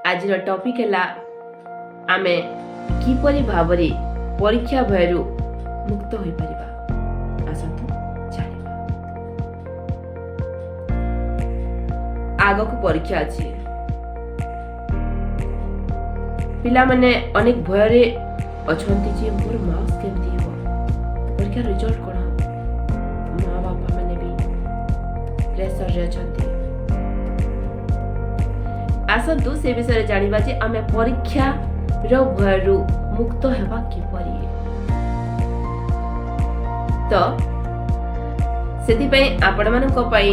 आज टॉपिक है आमे किपरि भाबरे परीक्षा भयरु मुक्त होई परिबा आसंतु जानिबा। आगको परीक्षा अछि पिला माने अनेक भयरे अछंती जे मोर मार्क्स केमती हो परीक्षा रिजल्ट कोन माँ बापा माने भी प्रेशर रे अछंती। आसंतु से विषय जानिबा जे आमे परीक्षा रो भयरु मुक्त हेबा किपरि। तो सेति पई आपण मानको पई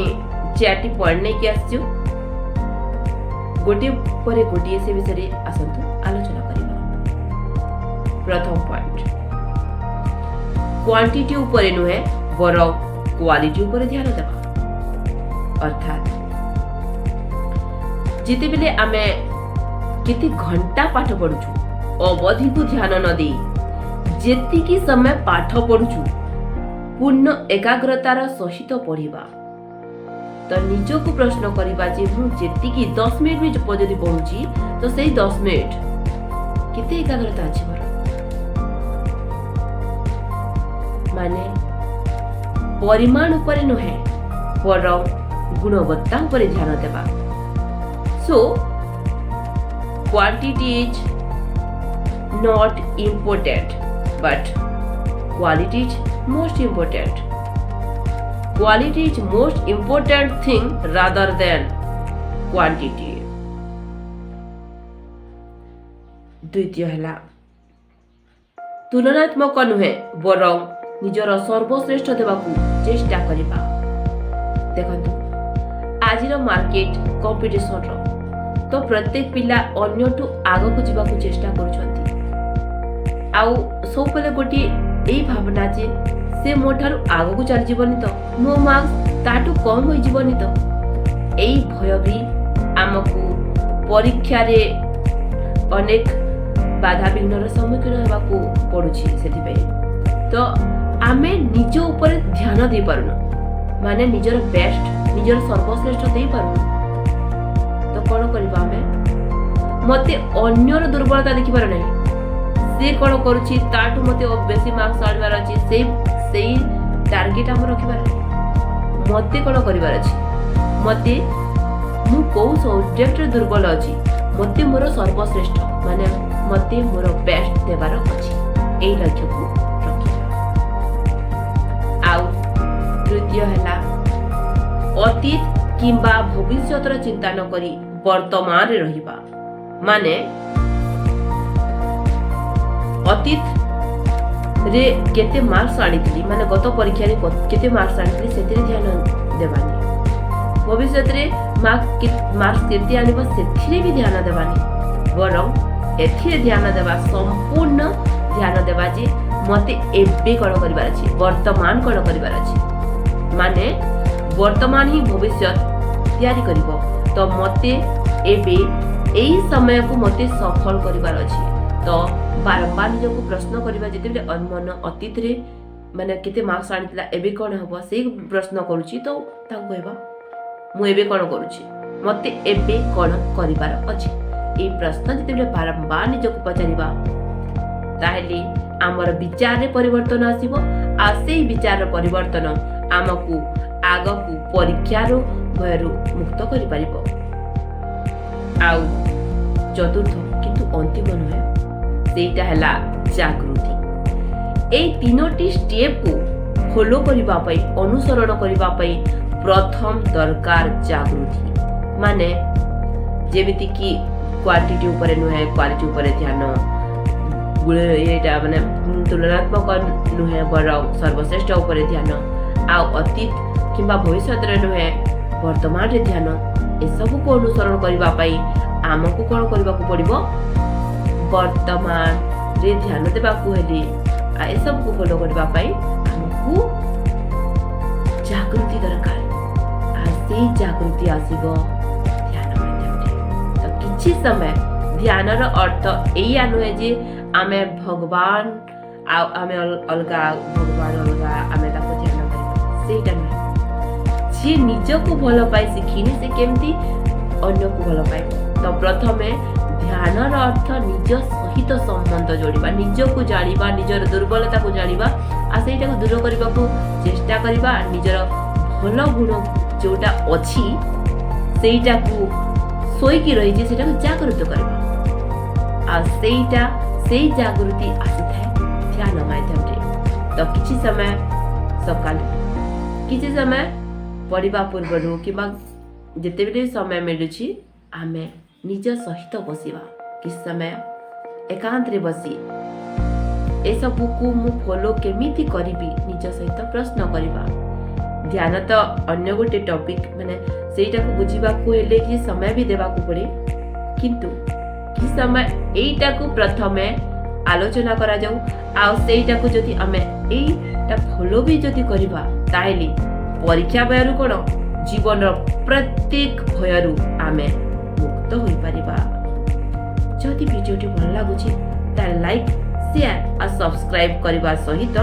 चारटी पॉइंट नै कि आछू गोटे परे गोटे से विषय आसंतु आलोचना करिबा। प्रथम पॉइंट क्वांटिटी ऊपर नुहे बरं क्वालिटी ऊपर ध्यान देबा। अर्थात जिते बेले आमे किति घंटा पाठ पढुछु अवधि को ध्यान न दे जेतिकी समय पाठ पढुछु पूर्ण एकाग्रतार सहित पढ़िबा। तो निजो को प्रश्न करिबा जे मु जेतिकी 10 मिनिट में जदी पढुची तो सेही 10 मिनिट केते एकाग्रता अछि मोर माने परिमाण ऊपर नहे बरं गुणवत्ता ऊपर ध्यान देबा। सो quantity is not important but quality is most important. Quality is most important thing rather than quantity. द्वितीय है तुलनात्मक नुहे बरं निजर सर्वश्रेष्ठ देवाकू चेष्टा करिबा। देखंतु आजिर मार्केट कंपटीशन रो तो प्रत्येक पिला अन्यठू आगको जीवाकू चेष्टा करूछंती आउ सब पले गोटी एई भावना जे से मोठारु आगको चली जीवनी तो मो मार्क्स ताटू कम होई जीवनी तो एई भय भी आमकू परीक्षा रे अनेक बाधा विघ्नर सम्मुखीन हेबाकू पडुछि। सेति पे तो आमे निज ऊपर ध्यान दे पारुनु माने निजर बेस्ट निजर सर्वश्रेष्ठ दे पारुनु तो कौन करबा हमें मते अन्यर दुर्बलता देखिबार नहीं से कौन करूछि ताटू मते बेसी मार्क्स आनिबार अछि सेही टार्गेट हम रखिबार नहीं मते कौन करिबार अछि मते मु को सब्जेक्ट रे दुर्बल अछि मते मोर सर्वश्रेष्ठ माने मते मोर बेस्ट देबार अछि एई लक्ष्य को रखिबा। आउ तृतीय हला अतीत किंबा भविष्यतर चिंता न करी वर्तमान रे रहिबा माने अतीत रे केते मार्क्स आनितली माने गत परीक्षा रे केते मार्क्स आनितली सेते ध्यान देबानी भविष्य रे मार्क्स केते आनिबा सेथिरे भी ध्यान देबानी बरं एथिरे ध्यान देबा संपूर्ण ध्यान देबा जे मते एबे कोन करिबार अछि वर्तमान कोन करिबार अछि माने वर्तमान ही भविष्य तैयारी करिबो तो मते एबे एई समय को मते सफल करिबार अछि। तो बारंबार निज को प्रश्न करिबा जेते मन अतीत रे माने केते मार्क्स आनितला एबे कोन हबो सेही प्रश्न करूची तो ताको कहबा मु एबे कोन करूची मते एबे कोन करिबार अछि। एई प्रश्न जेते बारंबार निज को पचारिबा ताहेली हमर विचार रे परिवर्तन आसीबो आ सेही विचार रे परिवर्तन आमकू आगकू परीक्षारो भयरु मुक्त करि परिबो। आउ चतुर्थ किंतु अंतिम नुहे सेटा हला जागृति। एई तीनोटी स्टेप को फॉलो करिबा पई अनुसरण करिबा पई प्रथम दरकार जागृति माने जेमिति कि क्वांटिटी ऊपर नुहे क्वालिटी ऊपर ध्यान एटा माने तुलनात्मक नुहे बरं सर्वश्रेष्ठ ऊपर ध्यान आउ अतीत किंबा भविष्य रे नुहे वर्तमान रे ध्यान ए सब को अनुसरण करिबा पई आमको कोन करिबा को पड़िबो वर्तमान रे ध्यान देबा को हेली आ ए सब को फॉलो करिबा पई हमकू जागृति दरकार आ सेही जागृति आसीबो ध्यान माध्यम तो किछि समय ध्यान रो अर्थ एया नुहे जे आमे भगवान आ आमे अलगा भगवान अलगा आमे ताको ध्यान करिबा सेटा नुहे जे निज को भल पाए शिखिनी से केमती अन्य को भल पाए तो प्रथमे ଧ୍ୟାନର ଅର୍ଥ ନିଜ ସହିତ ସମ୍ବନ୍ଧ ଯୋଡ଼ିବା, ନିଜକୁ ଜାଣିବା, ନିଜର ଦୁର୍ବଳତାକୁ ଜାଣିବା ଆଉ ସେଇଟାକୁ ଦୂର କରିବାକୁ ଚେଷ୍ଟା କରିବା। ନିଜର ଭଲ ଗୁଣ ଯୋଉଟା ଅଛି ସେଇଟାକୁ ଶୋଇକି ରହିଛି ସେଇଟାକୁ ଜାଗୃତ କରିବା ଆଉ ସେଇ ଜାଗୃତି ଆସିଥାଏ ଧ୍ୟାନ ମାଧ୍ୟମରେ। ତ କିଛି ସମୟ ସକାଳୁ, କିଛି ସମୟ ପଢ଼ିବା ପୂର୍ବରୁ କିମ୍ବା ଯେତେବେଳେ ସମୟ ମିଳୁଛି ଆମେ ନିଜ ସହିତ ବସିବା, କିଛି ସମୟ ଏକାନ୍ତରେ ବସି ଏସବୁକୁ ମୁଁ ଫଲୋ କେମିତି କରିବି ନିଜ ସହିତ ପ୍ରଶ୍ନ କରିବା। ଧ୍ୟାନ ତ ଅନ୍ୟ ଗୋଟେ ଟପିକ୍, ମାନେ ସେଇଟାକୁ ବୁଝିବାକୁ ହେଲେ କିଛି ସମୟ ବି ଦେବାକୁ ପଡ଼େ, କିନ୍ତୁ କିଛି ସମୟ ଏଇଟାକୁ ପ୍ରଥମେ ଆଲୋଚନା କରାଯାଉ ଆଉ ସେଇଟାକୁ ଯଦି ଆମେ ଏଇଟା ଫଲୋ ବି ଯଦି କରିବା ତାହେଲେ ପରୀକ୍ଷା ଭୟରୁ କ'ଣ ଜୀବନର ପ୍ରତ୍ୟେକ ଭୟରୁ ଆମେ ମୁକ୍ତ ହୋଇପାରିବା। ଯଦି ଭିଡ଼ିଓଟି ଭଲ ଲାଗୁଛି ତାହେଲେ ଲାଇକ୍, ସେୟାର ଆଉ ସବସ୍କ୍ରାଇବ୍ କରିବା ସହିତ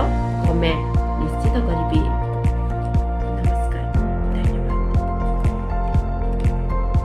କମେଣ୍ଟ ନିଶ୍ଚିତ କରିବେ।